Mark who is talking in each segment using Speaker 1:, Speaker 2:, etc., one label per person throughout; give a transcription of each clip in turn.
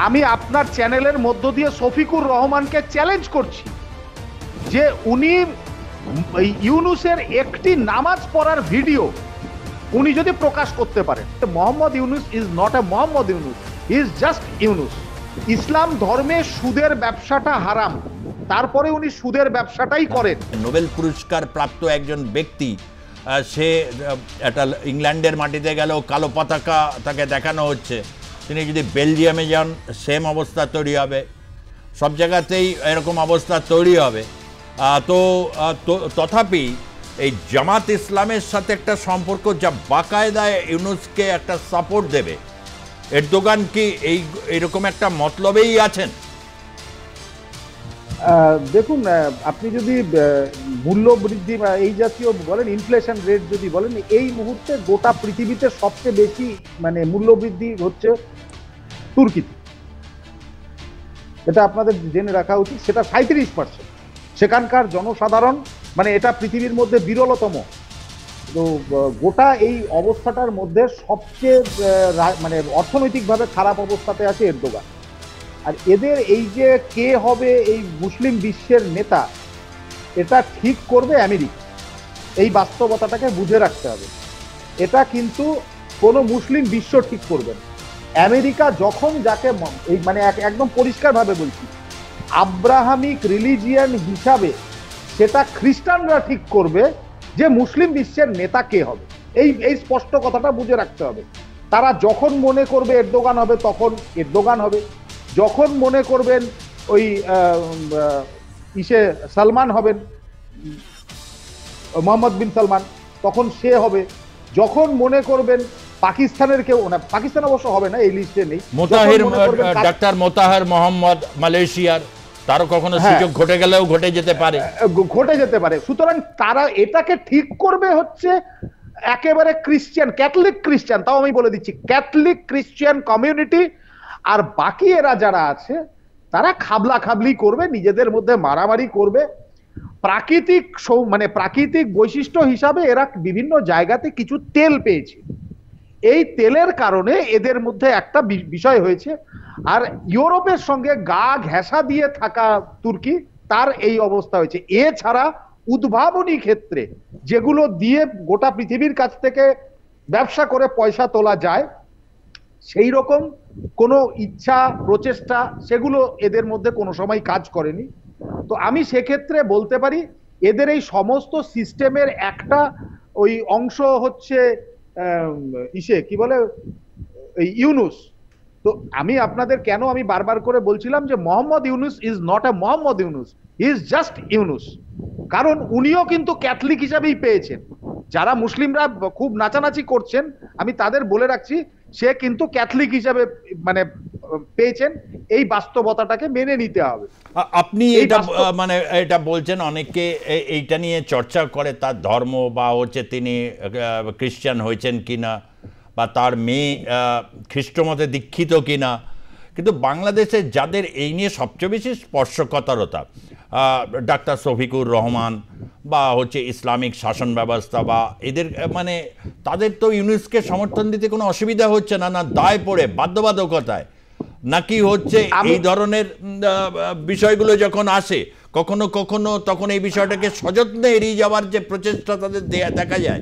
Speaker 1: আমি আপনার চ্যানেলের মধ্য দিয়ে শফিকুর রহমানকে চ্যালেঞ্জ করছি যে উনি ইউনুসের একটি নামাজ পড়ার ভিডিও উনি যদি প্রকাশ করতে পারেন। Mohammad Yunus is not a Mohammad Yunus, he is just Yunus. Islam ধর্মে সুদের ব্যবসাটা হারাম, তারপরে উনি সুদের ব্যবসাটাই করেন।
Speaker 2: নোবেল পুরস্কার প্রাপ্ত একজন ব্যক্তি, সে একটা ইংল্যান্ডের মাটিতে গেলেও কালো পতাকা তাকে দেখানো হচ্ছে। তিনি যদি বেলজিয়ামে যান সেম অবস্থা তৈরি হবে, সব জায়গাতেই এরকম অবস্থা তৈরি হবে। তো তথাপি এই জামাত ইসলামের সাথে একটা সম্পর্ক যা বাকায়দায় ইউনুসকে একটা সাপোর্ট দেবে, এরদোগান কি এইরকম একটা মতলবেই আছেন?
Speaker 1: দেখুন, আপনি যদি মূল্য বৃদ্ধি বা এই জাতীয় বলেন, ইনফ্লেশন রেট যদি বলেন, এই মুহূর্তে গোটা পৃথিবীতে সবচেয়ে বেশি মূল্য বৃদ্ধি হচ্ছে তুর্কিতে। এটা আপনাদের জেনে রাখা উচিত। সেটা 37%। সেখানকার জনসাধারণ এটা পৃথিবীর মধ্যে বিরলতম। তো গোটা এই অবস্থাটার মধ্যে সবচেয়ে অর্থনৈতিকভাবে খারাপ অবস্থাতে আছে এরদোগান। আর এদের এই যে কে হবে এই মুসলিম বিশ্বের নেতা, এটা ঠিক করবে আমেরিকা। এই বাস্তবতাটাকে বুঝে রাখতে হবে। এটা কিন্তু কোনো মুসলিম বিশ্ব ঠিক করবে না। আমেরিকা যখন যাকে এই একদম পরিষ্কারভাবে বলছি, আব্রাহামিক রিলিজিয়ান হিসাবে সেটা খ্রিস্টানরা ঠিক করবে যে মুসলিম বিশ্বের নেতা কে হবে। এই স্পষ্ট কথাটা বুঝে রাখতে হবে। তারা যখন মনে করবে এরদোগান হবে তখন এরদোগান হবে, যখন মনে করবেন ওই সালমান হবেন, মোহাম্মদ বিন সালমান, তখন সে হবে। যখন মনে করবেন পাকিস্তানের কেউ, পাকিস্তান অবশ্য হবে না, এই লিস্টে নেই,
Speaker 2: ডাক্তার মোতাহার মোহাম্মদ মালয়েশিয়ার, তারও কখনো সুযোগ ঘটে গেলেও ঘটে যেতে পারে।
Speaker 1: সুতরাং তারা এটাকে ঠিক করবে হচ্ছে একেবারে ক্যাথলিক খ্রিস্টান, তাও আমি বলে দিচ্ছি ক্যাথলিক খ্রিস্টান কমিউনিটি। আর বাকি এরা যারা আছে তারা খাবলা খাবলি করবে, নিজেদের মধ্যে মারামারি করবে। প্রাকৃতিক বৈশিষ্ট্য হিসাবে এরা বিভিন্ন জায়গাতে কিছু তেল পেয়েছে, এই তেলের কারণে এদের মধ্যে একটা বিষয় হয়েছে। আর ইউরোপের সঙ্গে গা ঘেঁষা দিয়ে থাকা তুর্কি, তার এই অবস্থা হয়েছে। এছাড়া উদ্ভাবনী ক্ষেত্রে যেগুলো দিয়ে গোটা পৃথিবীর কাছ থেকে ব্যবসা করে পয়সা তোলা যায়, সেই রকম কোনো ইচ্ছা প্রচেষ্টা সেগুলো এদের মধ্যে কোনো সময় কাজ করেনি। তো আমি সেক্ষেত্রে বলতে পারি এদের এই সমস্ত সিস্টেমের একটা ওই অংশ হচ্ছে কি বলে ইউনুস। তো আমি আপনাদের আমি বারবার করে বলছিলাম যে Mohammad Yunus is not a Mohammad Yunus, he is just Yunus. কারণ উনিও কিন্তু ক্যাথলিক হিসাবেই পেয়েছেন। যারা মুসলিমরা খুব নাচানাচি করছেন, আমি তাদের বলে রাখছি সে কিন্তু ক্যাথলিক হিসাবে পেয়েছেন। এই বাস্তবতাটাকে মেনে নিতে হবে।
Speaker 2: আপনি এটা বলছেন, অনেকে এইটা নিয়ে চর্চা করে, তার ধর্ম বা হচ্ছে তিনি খ্রিস্টান হয়েছেন কিনা, বা তার মেয়ে খ্রিস্টমতে দীক্ষিত কিনা। কিন্তু বাংলাদেশে যাদের এই নিয়ে সবচেয়ে বেশি স্পর্শকাতরতা, ডাক্তার শফিকুর রহমান বা হচ্ছে ইসলামিক শাসন ব্যবস্থা, বা এদের তাদের তো ইউনুসকে সমর্থন দিতে কোনো অসুবিধা হচ্ছে না, না দায় পড়ে বাধ্যবাধকতায়, নাকি হচ্ছে এই ধরনের বিষয়গুলো যখন আসে কখনো কখনো তখন এই বিষয়টাকে সযত্নে এড়িয়ে যাওয়ার যে প্রচেষ্টা তাদের দেখা যায়।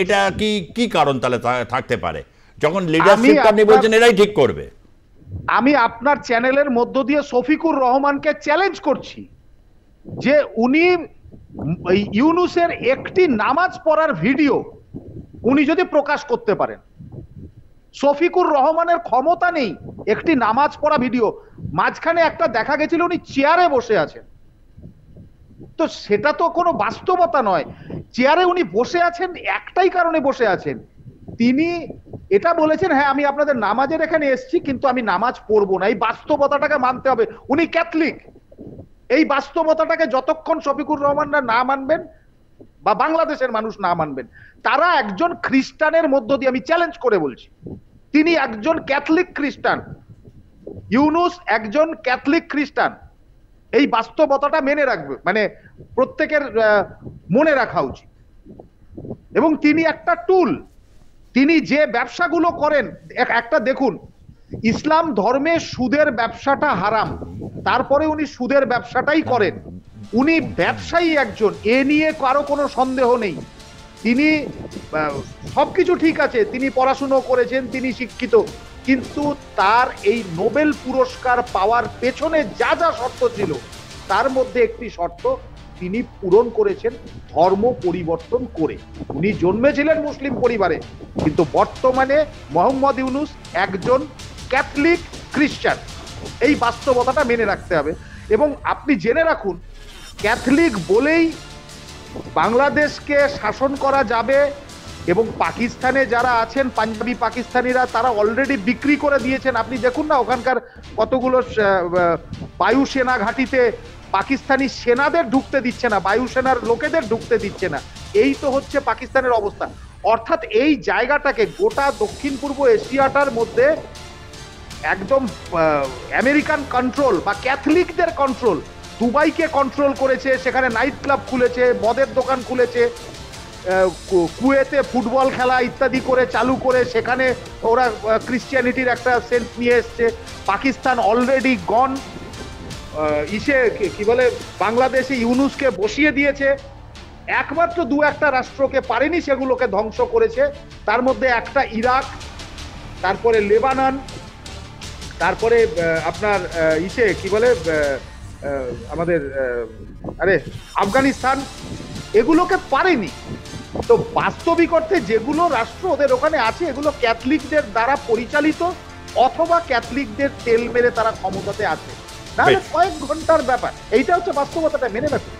Speaker 2: এটা কি কারণ তাহলে থাকতে পারে, যখন লিডারশিপটা আপনি বলছেন এরাই ঠিক করবে?
Speaker 1: আমি আপনার চ্যানেলের মধ্য দিয়ে শফিকুর রহমানকে চ্যালেঞ্জ করছি যে উনি ইউনুসের একটি নামাজ পড়ার ভিডিও উনি যদি প্রকাশ করতে পারেন। শফিকুর রহমানের ক্ষমতা নেই একটি নামাজ পড়া ভিডিও। মাঝখানে একটা দেখা গেছিল উনি চেয়ারে বসে আছেন, তো সেটা তো কোনো বাস্তবতা নয়। চেয়ারে উনি বসে আছেন একটাই কারণে বসে আছেন, তিনি এটা বলেছেন হ্যাঁ আমি আপনাদের নামাজের এখানে এসেছি কিন্তু আমি নামাজ পড়বো না। এই বাস্তবতাটাকে মানতে হবে। উনি ক্যাথলিক। এই বাস্তবতাটাকে যতক্ষণ শফিকুর রহমানরা না মানবেন বা বাংলাদেশের মানুষ না মানবেন, তারা একজন খ্রিস্টানের মধ্য দিয়ে, আমি চ্যালেঞ্জ করে বলছি, তিনি একজন ক্যাথলিক খ্রিস্টান, ইউনুস একজন ক্যাথলিক খ্রিস্টান। এই বাস্তবতাটা মেনে রাখবে, প্রত্যেকের মনে রাখা উচিত। এবং তিনি একটা টুল। তিনি যে ব্যবসাগুলো করেন, একটা দেখুন ইসলাম ধর্মে সুদের ব্যবসাটা হারাম, তারপরে উনি সুদের ব্যবসাটাই করেন। উনি ব্যবসায়ী একজন, এ নিয়ে কারো কোনো সন্দেহ নেই। তিনি সবকিছু ঠিক আছে, তিনি পড়াশুনো করেছেন, তিনি শিক্ষিত, কিন্তু তার এই নোবেল পুরস্কার পাওয়ার পেছনে যা যা শর্ত ছিল তার মধ্যে একটি শর্ত তিনি পূরণ করেছেন ধর্ম পরিবর্তন করে। উনি জন্মেছিলেন মুসলিম পরিবারে, কিন্তু বর্তমানে মোহাম্মদ ইউনূস একজন ক্যাথলিক খ্রিস্টান। এই বাস্তবতাটা মেনে রাখতে হবে। এবং আপনি জেনে রাখুন, ক্যাথলিক বলেই বাংলাদেশকে শাসন করা যাবে, এবং পাকিস্তানে যারা আছেন পাঞ্জাবি পাকিস্তানিরা, তারা অলরেডি বিক্রি করে দিয়েছেন। আপনি দেখুন না, ওখানকার কতগুলো বায়ুসেনা ঘাঁটিতে পাকিস্তানি সেনাদের ঢুকতে দিচ্ছে না, বায়ুসেনার লোকেদের ঢুকতে দিচ্ছে না। এই তো হচ্ছে পাকিস্তানের অবস্থা। অর্থাৎ এই জায়গাটাকে, গোটা দক্ষিণ পূর্ব এশিয়াটার মধ্যে একদম আমেরিকান কন্ট্রোল বা ক্যাথলিকদের কন্ট্রোল। দুবাইকে কন্ট্রোল করেছে, সেখানে নাইট ক্লাব খুলেছে, মদের দোকান খুলেছে, কুয়েতে ফুটবল খেলা ইত্যাদি করে চালু করে সেখানে ওরা ক্রিশ্চিয়ানিটির একটা সেন্স নিয়ে এসছে। পাকিস্তান অলরেডি গন, কি বলে, বাংলাদেশে ইউনূসকে বসিয়ে দিয়েছে। একমাত্র দু একটা রাষ্ট্রকে পারেনি, সেগুলোকে ধ্বংস করেছে। তার মধ্যে একটা ইরাক, তারপরে লেবানন, তারপরে আপনার কি বলে, আমাদের আফগানিস্তান, এগুলোকে পারেনি। তো বাস্তবিক অর্থে যেগুলো রাষ্ট্র ওদের ওখানে আছে, এগুলো ক্যাথলিকদের দ্বারা পরিচালিত, অথবা ক্যাথলিকদের তেল মেরে তারা ক্ষমতাতে আছে। তাহলে কয়েক ঘন্টার ব্যাপার। এইটা হচ্ছে বাস্তবতাটা, মেনে রাখুন।